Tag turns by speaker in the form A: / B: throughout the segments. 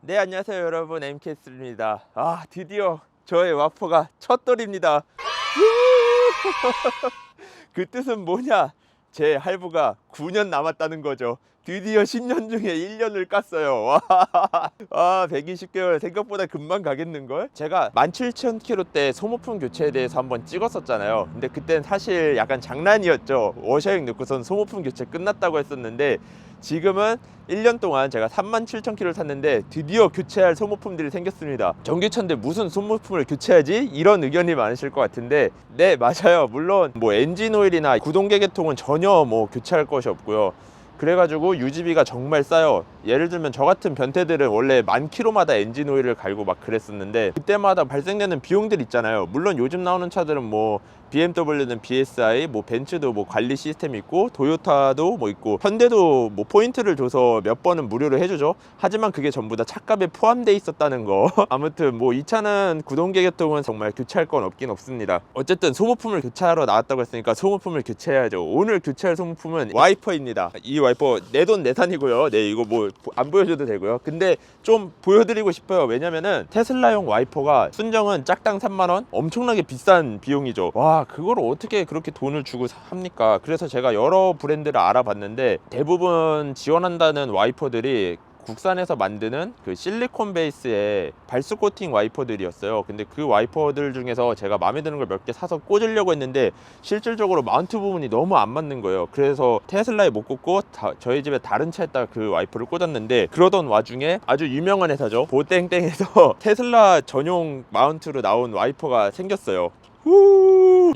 A: 네, 안녕하세요 여러분, MK스입니다. 드디어 저의 와퍼가 첫 돌입니다. 그 뜻은 뭐냐? 제 할부가 9년 남았다는 거죠. 드디어 10년 중에 1년을 깠어요. 와, 120개월 생각보다 금방 가겠는걸? 제가 17,000km 대 소모품 교체에 대해서 한번 찍었었잖아요. 근데 그땐 사실 약간 장난이었죠. 워셔액 넣고선 소모품 교체 끝났다고 했었는데, 지금은 1년 동안 제가 37,000km를 탔는데 드디어 교체할 소모품들이 생겼습니다. 전기차인데 무슨 소모품을 교체하지? 이런 의견이 많으실 것 같은데, 네, 맞아요. 물론 뭐 엔진 오일이나 구동계 계통은 전혀 뭐 교체할 것이 없고요. 그래가지고 유지비가 정말 싸요. 예를 들면 저 같은 변태들은 원래 10,000km마다 엔진 오일을 갈고 막 그랬었는데, 그때마다 발생되는 비용들 있잖아요. 물론 요즘 나오는 차들은 뭐 BMW는 BSI, 뭐 벤츠도 뭐 관리 시스템이 있고, 도요타도 뭐 있고, 현대도 뭐 포인트를 줘서 몇 번은 무료로 해주죠. 하지만 그게 전부 다 차값에 포함돼 있었다는 거. 아무튼 뭐 이 차는 구동계 계통은 정말 교체할 건 없긴 없습니다. 어쨌든 소모품을 교체하러 나왔다고 했으니까 소모품을 교체해야죠. 오늘 교체할 소모품은 와이퍼입니다. 이 와이퍼 내돈 내산이고요. 네, 이거 뭐 안 보여줘도 되고요. 근데 좀 보여드리고 싶어요. 왜냐면은 테슬라용 와이퍼가 순정은 짝당 3만원, 엄청나게 비싼 비용이죠. 와, 그걸 어떻게 그렇게 돈을 주고 합니까? 그래서 제가 여러 브랜드를 알아봤는데, 대부분 지원한다는 와이퍼들이 국산에서 만드는 그 실리콘 베이스의 발수 코팅 와이퍼들이었어요. 근데 그 와이퍼들 중에서 제가 마음에 드는 걸 몇 개 사서 꽂으려고 했는데, 실질적으로 마운트 부분이 너무 안 맞는 거예요. 그래서 테슬라에 못 꽂고 저희 집에 다른 차에다가 그 와이퍼를 꽂았는데, 그러던 와중에 아주 유명한 회사죠, 보땡땡에서 테슬라 전용 마운트로 나온 와이퍼가 생겼어요.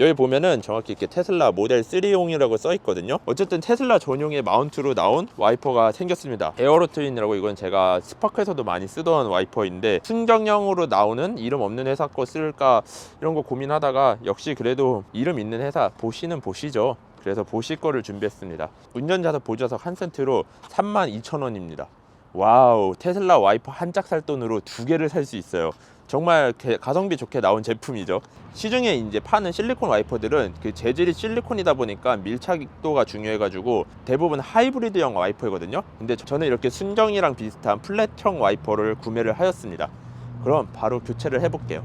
A: 여기 보면은 정확히 이렇게 테슬라 모델 3용이라고 써 있거든요. 어쨌든 테슬라 전용의 마운트로 나온 와이퍼가 생겼습니다. 에어로 트윈이라고, 이건 제가 스파크에서도 많이 쓰던 와이퍼인데, 순정형으로 나오는 이름 없는 회사 거 쓸까 이런 거 고민하다가, 역시 그래도 이름 있는 회사 보시는 보시죠. 그래서 보시 거를 준비했습니다. 운전자석 보조석 한 세트로 32,000원입니다. 와우, 테슬라 와이퍼 한 짝 살 돈으로 두 개를 살 수 있어요. 정말 가성비 좋게 나온 제품이죠. 시중에 이제 파는 실리콘 와이퍼들은 그 재질이 실리콘이다 보니까 밀착도가 중요해가지고 대부분 하이브리드형 와이퍼거든요. 근데 저는 이렇게 순정이랑 비슷한 플랫형 와이퍼를 구매를 하였습니다. 그럼 바로 교체를 해볼게요.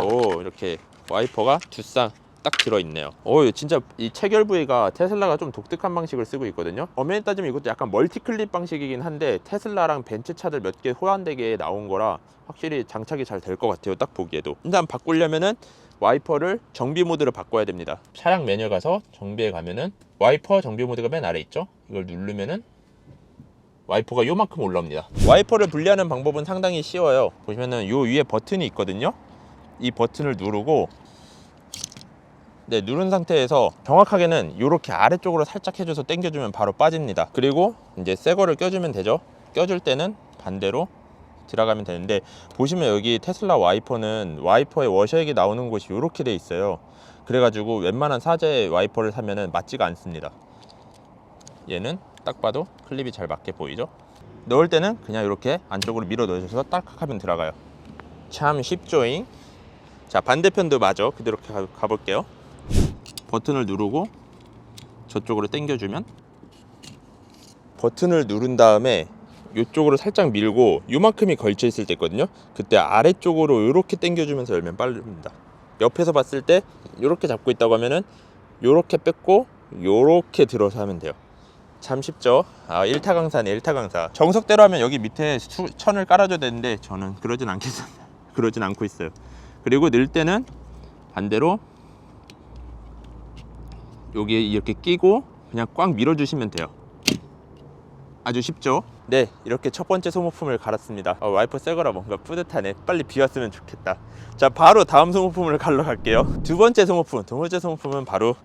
A: 오, 이렇게 와이퍼가 두 쌍 딱 들어있네요. 오, 진짜 이 체결 부위가 테슬라가 좀 독특한 방식을 쓰고 있거든요. 엄연히 따지면 이것도 약간 멀티 클립 방식이긴 한데, 테슬라랑 벤츠 차들 몇 개 호환되게 나온 거라 확실히 장착이 잘 될 것 같아요. 딱 보기에도. 일단 바꾸려면은 와이퍼를 정비 모드로 바꿔야 됩니다. 차량 메뉴 가서 정비에 가면은 와이퍼 정비 모드가 맨 아래 있죠. 이걸 누르면은 와이퍼가 요만큼 올라옵니다. 와이퍼를 분리하는 방법은 상당히 쉬워요. 보시면은 요 위에 버튼이 있거든요. 이 버튼을 누르고, 네, 누른 상태에서 정확하게는 이렇게 아래쪽으로 살짝 해줘서 당겨주면 바로 빠집니다. 그리고 이제 새 거를 껴주면 되죠. 껴줄 때는 반대로 들어가면 되는데, 보시면 여기 테슬라 와이퍼는 와이퍼에 워셔액이 나오는 곳이 이렇게 돼 있어요. 그래가지고 웬만한 사제 와이퍼를 사면은 맞지가 않습니다. 얘는 딱 봐도 클립이 잘 맞게 보이죠. 넣을 때는 그냥 이렇게 안쪽으로 밀어 넣으셔서 딸깍 하면 들어가요. 참 쉽죠잉. 자, 반대편도 마저 그대로 가볼게요. 버튼을 누르고 저쪽으로 당겨주면, 버튼을 누른 다음에 이쪽으로 살짝 밀고 요만큼이 걸쳐 있을 때 있거든요. 그때 아래쪽으로 이렇게 당겨주면서 열면 빠릅니다. 옆에서 봤을 때 이렇게 잡고 있다고 하면은 이렇게 뺏고 이렇게 들어서 하면 돼요. 참 쉽죠? 1타 강사네, 1타 강사. 정석대로 하면 여기 밑에 천을 깔아줘야 되는데, 저는 그러진 않겠습니다. 그러진 않고 있어요. 그리고 넣을 때는 반대로 여기에 이렇게 끼고 그냥 꽉 밀어주시면 돼요. 아주 쉽죠? 네, 이렇게 첫 번째 소모품을 갈았습니다. 와이퍼 새거라 뭔가 뿌듯하네. 빨리 비왔으면 좋겠다. 자, 바로 다음 소모품을 갈러 갈게요. 두 번째 소모품은 바로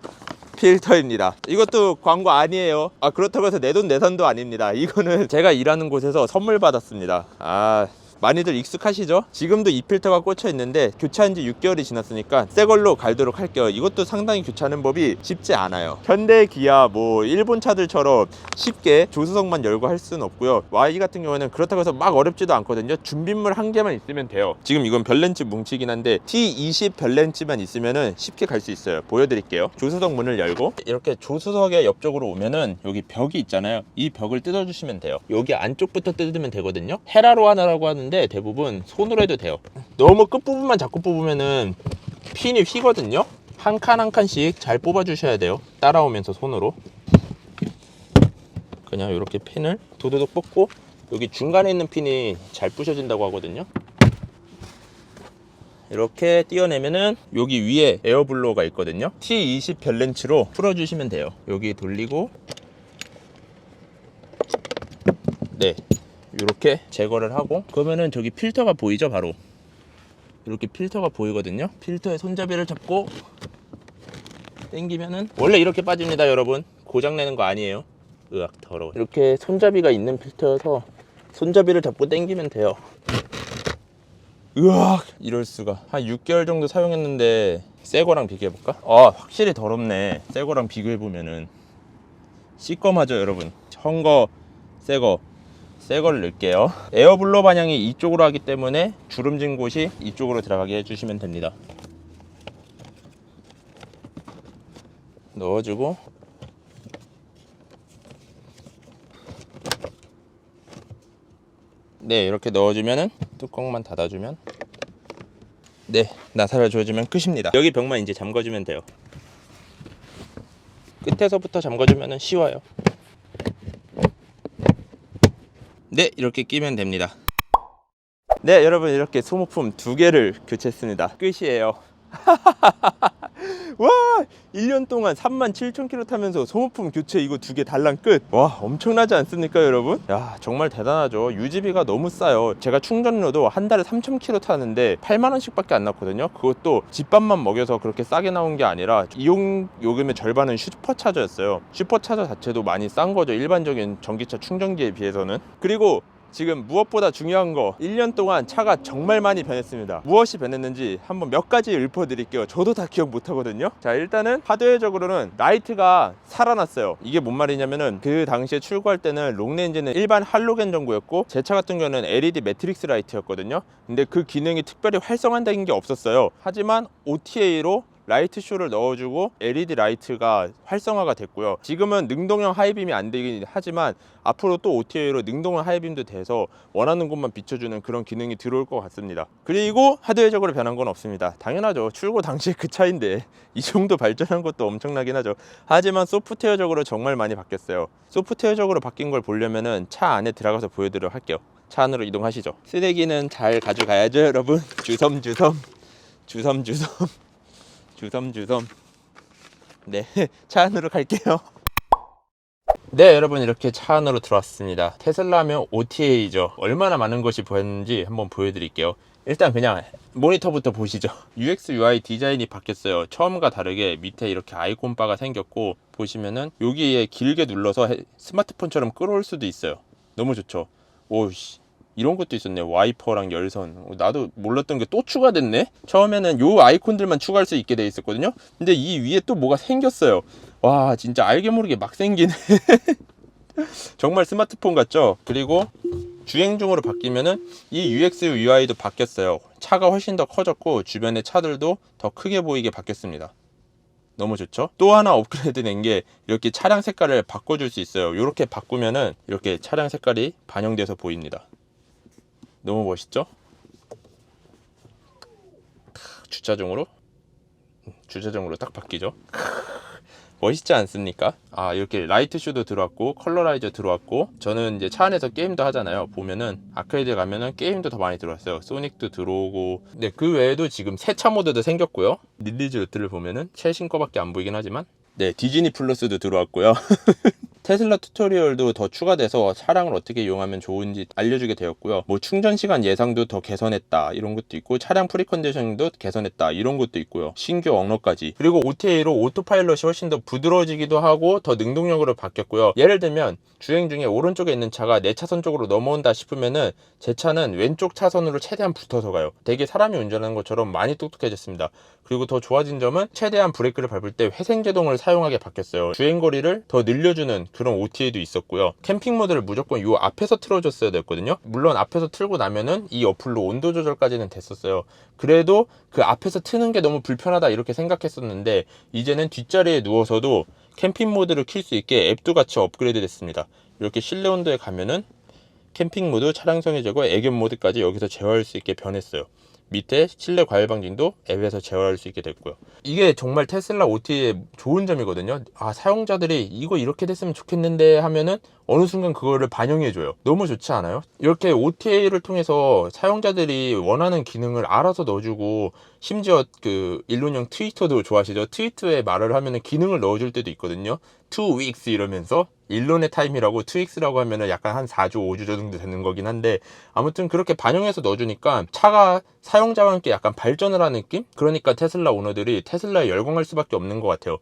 A: 필터입니다. 이것도 광고 아니에요. 그렇다고 해서 내 돈 내산도 아닙니다. 이거는 제가 일하는 곳에서 선물 받았습니다. 많이들 익숙하시죠? 지금도 이 필터가 꽂혀 있는데 교체한 지 6개월이 지났으니까 새 걸로 갈도록 할게요. 이것도 상당히 교체하는 법이 쉽지 않아요. 현대, 기아, 뭐 일본 차들처럼 쉽게 조수석만 열고 할 수는 없고요. Y 같은 경우에는 그렇다고 해서 막 어렵지도 않거든요. 준비물 한 개만 있으면 돼요. 지금 이건 별렌치 뭉치긴 한데 T20 별렌치만 있으면은 쉽게 갈 수 있어요. 보여드릴게요. 조수석 문을 열고 이렇게 조수석의 옆쪽으로 오면은 여기 벽이 있잖아요. 이 벽을 뜯어주시면 돼요. 여기 안쪽부터 뜯으면 되거든요. 헤라로하나라고 하는
B: 하는데 대부분 손으로 해도 돼요. 너무 끝부분만 자꾸 뽑으면은 핀이 휘거든요. 한 칸 한 칸씩 잘 뽑아 주셔야 돼요. 따라오면서 손으로 그냥 이렇게 핀을 도도독 뽑고, 여기 중간에 있는 핀이 잘 부셔진다고 하거든요. 이렇게 띄어내면은 여기 위에 에어블로어가 있거든요. T20 별 렌치로 풀어주시면 돼요. 여기 돌리고, 네, 이렇게 제거를 하고, 그러면은 저기 필터가 보이죠? 바로 이렇게 필터가 보이거든요. 필터에 손잡이를 잡고 당기면은 원래 이렇게 빠집니다, 여러분. 고장내는 거 아니에요. 으악, 더러워. 이렇게 손잡이가 있는 필터여서 손잡이를 잡고 당기면 돼요. 으악, 이럴 수가. 한 6개월 정도 사용했는데 새 거랑 비교해볼까? 아, 확실히 더럽네. 새 거랑 비교해보면은 시꺼마죠, 여러분. 헝거 새 거를 넣을게요. 에어블로 반향이 이쪽으로 하기 때문에 주름진 곳이 이쪽으로 들어가게 해주시면 됩니다. 넣어주고, 네, 이렇게 넣어주면은 뚜껑만 닫아주면, 네, 나사를 조여주면 끝입니다. 여기 병만 이제 잠궈주면 돼요. 끝에서부터 잠궈주면 쉬워요. 네, 이렇게 끼면 됩니다. 네, 여러분, 이렇게 소모품 2개를 교체했습니다. 끝이에요. 와, 1년 동안 37,000km 타면서 소모품 교체 이거 2개 달랑 끝. 와, 엄청나지 않습니까, 여러분? 야, 정말 대단하죠. 유지비가 너무 싸요. 제가 충전료도 한 달에 3,000km 타는데 8만원씩 밖에 안 났거든요. 그것도 집밥만 먹여서 그렇게 싸게 나온 게 아니라 이용 요금의 절반은 슈퍼차저였어요. 슈퍼차저 자체도 많이 싼 거죠, 일반적인 전기차 충전기에 비해서는. 그리고 지금 무엇보다 중요한 거, 1년 동안 차가 정말 많이 변했습니다. 무엇이 변했는지 한번 몇 가지 읊어드릴게요. 저도 다 기억 못하거든요. 자, 일단은 하드웨어적으로는 라이트가 살아났어요. 이게 뭔 말이냐면은 그 당시에 출고할 때는 롱레인지는 일반 할로겐 전구였고, 제 차 같은 경우는 LED 매트릭스 라이트였거든요. 근데 그 기능이 특별히 활성화된 게 없었어요. 하지만 OTA로 라이트 쇼를 넣어주고 LED 라이트가 활성화가 됐고요. 지금은 능동형 하이빔이 안 되긴 하지만 앞으로 또 OTA로 능동형 하이빔도 돼서 원하는 곳만 비춰주는 그런 기능이 들어올 것 같습니다. 그리고 하드웨어적으로 변한 건 없습니다. 당연하죠. 출고 당시에 그 차인데 이 정도 발전한 것도 엄청나긴 하죠. 하지만 소프트웨어적으로 정말 많이 바뀌었어요. 소프트웨어적으로 바뀐 걸 보려면은 차 안에 들어가서 보여드리도록 할게요. 차 안으로 이동하시죠. 쓰레기는 잘 가져가야죠, 여러분. 주섬주섬 네, 차 안으로 갈게요. 네, 여러분, 이렇게 차 안으로 들어왔습니다. 테슬라 하면 OTA죠. 얼마나 많은 것이 보였는지 한번 보여드릴게요. 일단 그냥 모니터부터 보시죠. UX UI 디자인이 바뀌었어요. 처음과 다르게 밑에 이렇게 아이콘 바가 생겼고, 보시면은 여기에 길게 눌러서 스마트폰처럼 끌어올 수도 있어요. 너무 좋죠. 오우씨, 이런 것도 있었네. 와이퍼랑 열선. 나도 몰랐던 게 또 추가됐네. 처음에는 요 아이콘들만 추가할 수 있게 돼 있었거든요. 근데 이 위에 또 뭐가 생겼어요. 와, 진짜 알게 모르게 막 생기네. 정말 스마트폰 같죠? 그리고 주행 중으로 바뀌면은 이 UX UI도 바뀌었어요. 차가 훨씬 더 커졌고 주변의 차들도 더 크게 보이게 바뀌었습니다. 너무 좋죠? 또 하나 업그레이드 된 게 이렇게 차량 색깔을 바꿔줄 수 있어요. 이렇게 바꾸면은 이렇게 차량 색깔이 반영돼서 보입니다. 너무 멋있죠? 주차장으로 딱 바뀌죠. 멋있지 않습니까? 아, 이렇게 라이트 쇼도 들어왔고 컬러라이저 들어왔고, 저는 이제 차 안에서 게임도 하잖아요. 보면은 아케이드에 가면은 게임도 더 많이 들어왔어요. 소닉도 들어오고. 네, 그 외에도 지금 세차 모드도 생겼고요. 릴리즈 요트를 보면은 최신 거밖에 안 보이긴 하지만, 네, 디즈니 플러스도 들어왔고요. 테슬라 튜토리얼도 더 추가돼서 차량을 어떻게 이용하면 좋은지 알려주게 되었고요. 뭐 충전 시간 예상도 더 개선했다 이런 것도 있고, 차량 프리컨디셔닝도 개선했다 이런 것도 있고요. 신규 언어까지. 그리고 OTA로 오토파일럿이 훨씬 더 부드러워지기도 하고 더 능동적으로 바뀌었고요. 예를 들면 주행 중에 오른쪽에 있는 차가 내 차선 쪽으로 넘어온다 싶으면은 제 차는 왼쪽 차선으로 최대한 붙어서 가요. 되게 사람이 운전하는 것처럼 많이 똑똑해졌습니다. 그리고 더 좋아진 점은 최대한 브레이크를 밟을 때 회생제동을 사용하게 바뀌었어요. 주행거리를 더 늘려주는 그런 OTA도 있었고요. 캠핑 모드를 무조건 이 앞에서 틀어줬어야 됐거든요. 물론 앞에서 틀고 나면은 이 어플로 온도 조절까지는 됐었어요. 그래도 그 앞에서 트는 게 너무 불편하다 이렇게 생각했었는데, 이제는 뒷자리에 누워서도 캠핑 모드를 킬 수 있게 앱도 같이 업그레이드 됐습니다. 이렇게 실내 온도에 가면은 캠핑 모드, 차량성의 제거, 애견 모드까지 여기서 제어할 수 있게 변했어요. 밑에 실내 과열 방진도 앱에서 제어할 수 있게 됐고요. 이게 정말 테슬라 OTA의 좋은 점이거든요. 아, 사용자들이 이거 이렇게 됐으면 좋겠는데 하면은 어느 순간 그거를 반영해줘요. 너무 좋지 않아요? 이렇게 OTA를 통해서 사용자들이 원하는 기능을 알아서 넣어주고, 심지어 그 일론형 트위터도 좋아하시죠? 트위터에 말을 하면은 기능을 넣어줄 때도 있거든요. 2 weeks 이러면서 일론의 타임이라고 2weeks라고 하면은 약간 한 4주 5주 정도 되는 거긴 한데, 아무튼 그렇게 반영해서 넣어주니까 차가 사용자와 함께 약간 발전을 하는 느낌? 그러니까 테슬라 오너들이 테슬라에 열광할 수밖에 없는 것 같아요.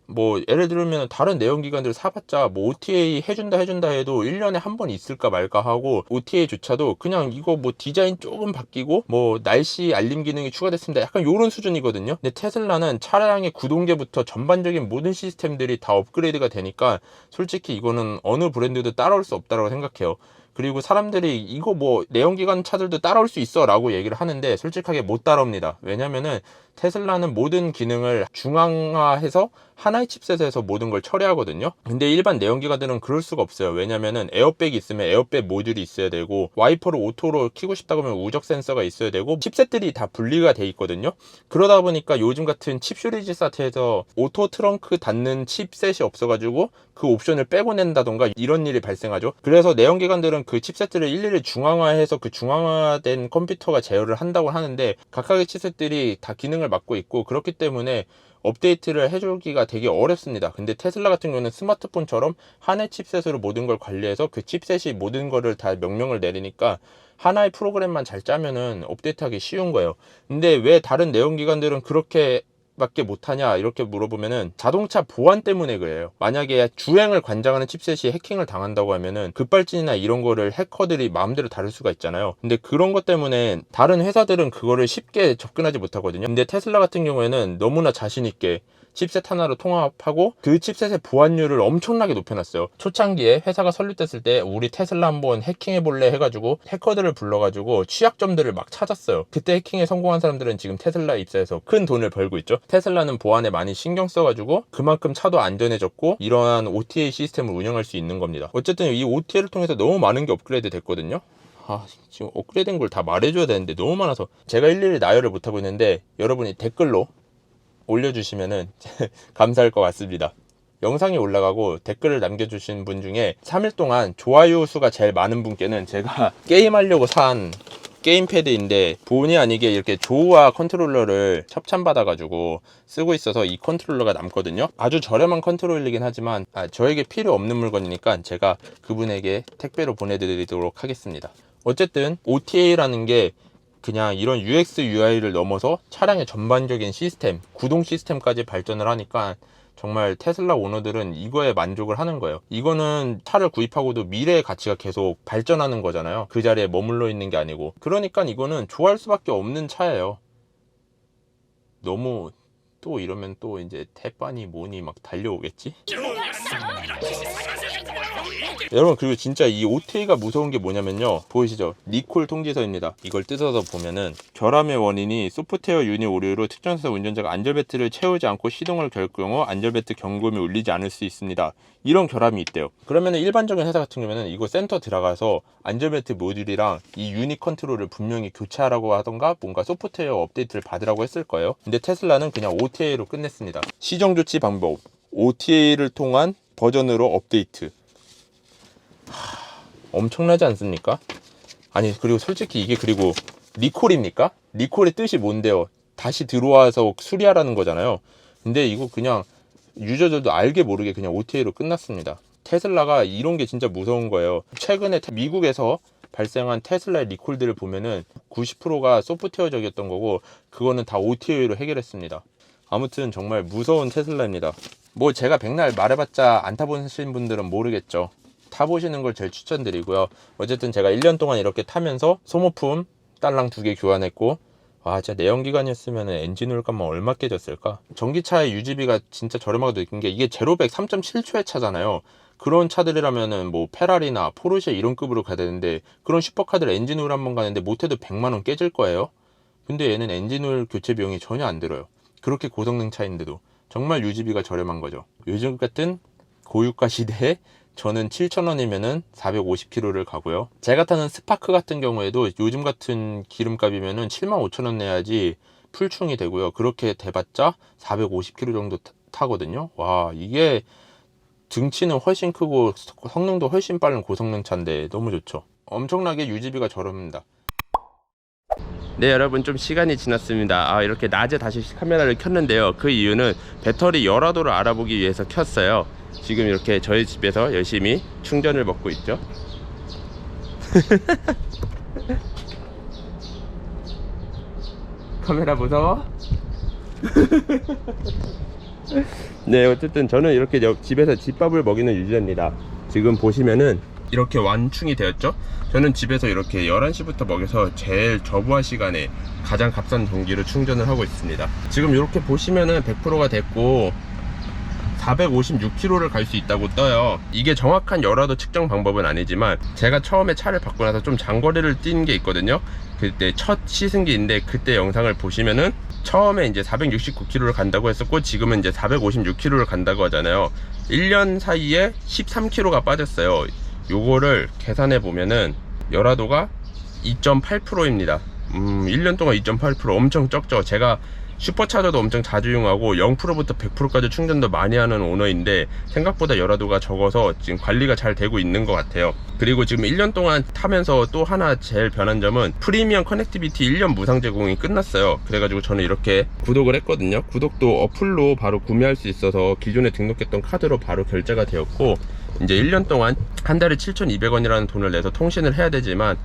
B: 뭐 예를 들면 다른 내연기관들 사봤자 뭐 OTA 해준다 해도 1년에 한 번 있을까 말까 하고, OTA조차도 그냥 이거 뭐 디자인 조금 바뀌고 뭐 날씨 알림 기능이 추가됐습니다, 약간 요런 수준이거든요. 근데 테슬라는 차량의 구동계부터 전반적인 모든 시스템들이 다 업그레이드가 되니까 솔직히 이거는 어느 브랜드도 따라올 수 없다고 생각해요. 그리고 사람들이 이거 뭐 내연기관 차들도 따라올 수 있어 라고 얘기를 하는데 솔직하게 못 따라옵니다. 왜냐면은 테슬라는 모든 기능을 중앙화해서 하나의 칩셋에서 모든 걸 처리하거든요. 근데 일반 내연기관들은 그럴 수가 없어요. 왜냐면은 에어백이 있으면 에어백 모듈이 있어야 되고, 와이퍼를 오토로 켜고 싶다 그러면 우적 센서가 있어야 되고, 칩셋들이 다 분리가 돼 있거든요. 그러다 보니까 요즘 같은 칩 슈리지 사태에서 오토 트렁크 닫는 칩셋이 없어가지고 그 옵션을 빼고 낸다던가 이런 일이 발생하죠. 그래서 내연기관들은 그 칩셋들을 일일이 중앙화해서 그 중앙화된 컴퓨터가 제어를 한다고 하는데, 각각의 칩셋들이 다 기능을 맡고 있고, 그렇기 때문에 업데이트를 해주기가 되게 어렵습니다. 근데 테슬라 같은 경우는 스마트폰처럼 하나의 칩셋으로 모든 걸 관리해서 그 칩셋이 모든 거를 다 명령을 내리니까 하나의 프로그램만 잘 짜면은 업데이트하기 쉬운 거예요. 근데 왜 다른 내연기관들은 그렇게 밖에 못하냐 이렇게 물어보면은 자동차 보안 때문에 그래요. 만약에 주행을 관장하는 칩셋이 해킹을 당한다고 하면은 급발진이나 이런 거를 해커들이 마음대로 다룰 수가 있잖아요. 근데 그런 것 때문에 다른 회사들은 그거를 쉽게 접근하지 못하거든요. 근데 테슬라 같은 경우에는 너무나 자신 있게 칩셋 하나로 통합하고 그 칩셋의 보안율을 엄청나게 높여놨어요. 초창기에 회사가 설립됐을 때 우리 테슬라 한번 해킹해볼래 해가지고 해커들을 불러가지고 취약점들을 막 찾았어요. 그때 해킹에 성공한 사람들은 지금 테슬라에 입사해서 큰 돈을 벌고 있죠. 테슬라는 보안에 많이 신경 써가지고 그만큼 차도 안전해졌고 이러한 OTA 시스템을 운영할 수 있는 겁니다. 어쨌든 이 OTA를 통해서 너무 많은 게 업그레이드 됐거든요. 지금 업그레이드된 걸 다 말해줘야 되는데 너무 많아서 제가 일일이 나열을 못하고 있는데, 여러분이 댓글로 올려주시면은 감사할 것 같습니다. 영상이 올라가고 댓글을 남겨주신 분 중에 3일 동안 좋아요 수가 제일 많은 분께는 제가 게임하려고 산 게임패드인데 본의 아니게 이렇게 조우아 컨트롤러를 협찬받아가지고 쓰고 있어서 이 컨트롤러가 남거든요. 아주 저렴한 컨트롤러이긴 하지만 저에게 필요 없는 물건이니까 제가 그분에게 택배로 보내드리도록 하겠습니다. 어쨌든 OTA라는 게 그냥 이런 UX, UI를 넘어서 차량의 전반적인 시스템, 구동 시스템까지 발전을 하니까 정말 테슬라 오너들은 이거에 만족을 하는 거예요. 이거는 차를 구입하고도 미래의 가치가 계속 발전하는 거잖아요. 그 자리에 머물러 있는 게 아니고. 그러니까 이거는 좋아할 수밖에 없는 차예요. 너무 또 이러면 또 이제 태반이 뭐니 막 달려오겠지? 여러분, 그리고 진짜 이 OTA가 무서운 게 뭐냐면요, 보이시죠? 리콜 통지서입니다. 이걸 뜯어서 보면은 결함의 원인이 소프트웨어 유닛 오류로 특정사 운전자가 안전벨트를 채우지 않고 시동을 걸 경우 안전벨트 경고음이 울리지 않을 수 있습니다. 이런 결함이 있대요. 그러면은 일반적인 회사 같은 경우에는 이거 센터 들어가서 안전벨트 모듈이랑 이 유닛 컨트롤을 분명히 교체하라고 하던가 뭔가 소프트웨어 업데이트를 받으라고 했을 거예요. 근데 테슬라는 그냥 OTA로 끝냈습니다. 시정 조치 방법, OTA를 통한 버전으로 업데이트. 엄청나지 않습니까? 아니, 그리고 솔직히 이게 그리고 리콜입니까? 리콜의 뜻이 뭔데요? 다시 들어와서 수리하라는 거잖아요. 근데 이거 그냥 유저들도 알게 모르게 그냥 OTA로 끝났습니다. 테슬라가 이런 게 진짜 무서운 거예요. 최근에 미국에서 발생한 테슬라의 리콜들을 보면은 90%가 소프트웨어적이었던 거고 그거는 다 OTA로 해결했습니다. 아무튼 정말 무서운 테슬라입니다. 뭐 제가 백날 말해봤자 안 타보신 분들은 모르겠죠. 타보시는 걸 제일 추천드리고요. 어쨌든 제가 1년 동안 이렇게 타면서 소모품 딸랑 2개 교환했고, 와, 진짜 내연기관이었으면 엔진 오일값만 얼마 깨졌을까? 전기차의 유지비가 진짜 저렴하게 느낀 게 이게 제로백 3.7초의 차잖아요. 그런 차들이라면은 뭐 페라리나 포르쉐 이런 급으로 가야 되는데, 그런 슈퍼카들 엔진 오일 한번 가는데 못해도 100만원 깨질 거예요. 근데 얘는 엔진 오일 교체 비용이 전혀 안 들어요. 그렇게 고성능 차인데도 정말 유지비가 저렴한 거죠. 요즘 같은 고유가 시대에 저는 7,000원이면은 450km를 가고요. 제가 타는 스파크 같은 경우에도 요즘 같은 기름값이면은 75,000원 내야지 풀충이 되고요. 그렇게 돼봤자 450km 정도 타거든요. 와, 이게 등치는 훨씬 크고 성능도 훨씬 빠른 고성능 차인데 너무 좋죠. 엄청나게 유지비가 저렴합니다. 네, 여러분 좀 시간이 지났습니다. 이렇게 낮에 다시 카메라를 켰는데요. 그 이유는 배터리 열화도를 알아보기 위해서 켰어요. 지금 이렇게 저희 집에서 열심히 충전을 먹고 있죠. 카메라 무서워? 네, 어쨌든 저는 이렇게 집에서 집밥을 먹이는 유저입니다. 지금 보시면은 이렇게 완충이 되었죠. 저는 집에서 이렇게 11시부터 먹여서 제일 저부하 시간에 가장 값싼 전기로 충전을 하고 있습니다. 지금 이렇게 보시면은 100%가 됐고 456km를 갈 수 있다고 떠요. 이게 정확한 열화도 측정 방법은 아니지만 제가 처음에 차를 바꾸고 나서 좀 장거리를 뛴 게 있거든요. 그때 첫 시승기인데 그때 영상을 보시면은 처음에 이제 469km를 간다고 했었고 지금은 이제 456km를 간다고 하잖아요. 1년 사이에 13km가 빠졌어요. 요거를 계산해 보면은 열화도가 2.8%입니다. 1년 동안 2.8% 엄청 적죠. 제가 슈퍼차저도 엄청 자주 이용하고 0%부터 100%까지 충전도 많이 하는 오너인데 생각보다 열화도가 적어서 지금 관리가 잘 되고 있는 것 같아요. 그리고 지금 1년 동안 타면서 또 하나 제일 변한 점은 프리미엄 커넥티비티 1년 무상 제공이 끝났어요. 그래가지고 저는 이렇게 구독을 했거든요. 구독도 어플로 바로 구매할 수 있어서 기존에 등록했던 카드로 바로 결제가 되었고 이제 1년 동안 한 달에 7,200원이라는 돈을 내서 통신을 해야 되지만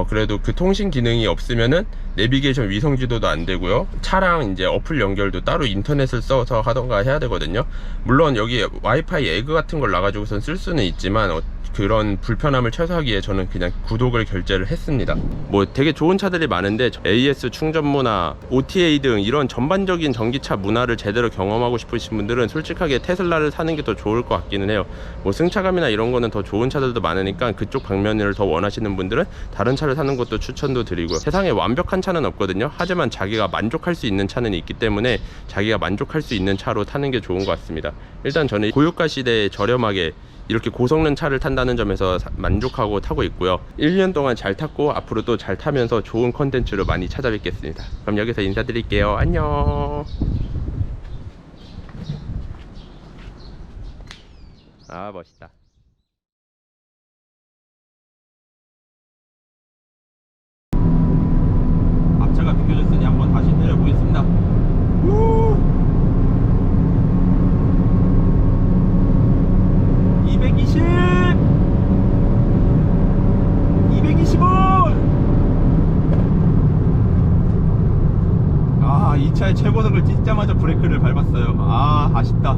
B: 그래도 그 통신 기능이 없으면은 내비게이션 위성 지도도 안 되고요. 차랑 이제 어플 연결도 따로 인터넷을 써서 하던가 해야 되거든요. 물론 여기 와이파이 에그 같은 걸 놔가지고선 쓸 수는 있지만 그런 불편함을 최소화하기 위해 저는 그냥 구독을 결제를 했습니다. 뭐 되게 좋은 차들이 많은데 AS 충전 문화, OTA 등 이런 전반적인 전기차 문화를 제대로 경험하고 싶으신 분들은 솔직하게 테슬라를 사는 게 더 좋을 것 같기는 해요. 뭐 승차감이나 이런 거는 더 좋은 차들도 많으니까 그쪽 방면을 더 원하시는 분들은 다른 차를 사는 것도 추천도 드리고요. 세상에 완벽한 차는 없거든요. 하지만 자기가 만족할 수 있는 차는 있기 때문에 자기가 만족할 수 있는 차로 타는 게 좋은 것 같습니다. 일단 저는 고유가 시대에 저렴하게 이렇게 고성능 차를 탄다는 점에서 만족하고 타고 있고요. 1년 동안 잘 탔고 앞으로도 잘 타면서 좋은 컨텐츠로 많이 찾아뵙겠습니다. 그럼 여기서 인사드릴게요. 안녕. 멋있다. 앞차가 비켜졌으니 한번 다시 내려보겠습니다. 220 225 이 차의 최고속을 찍자마자 브레이크를 밟았어요. 아쉽다.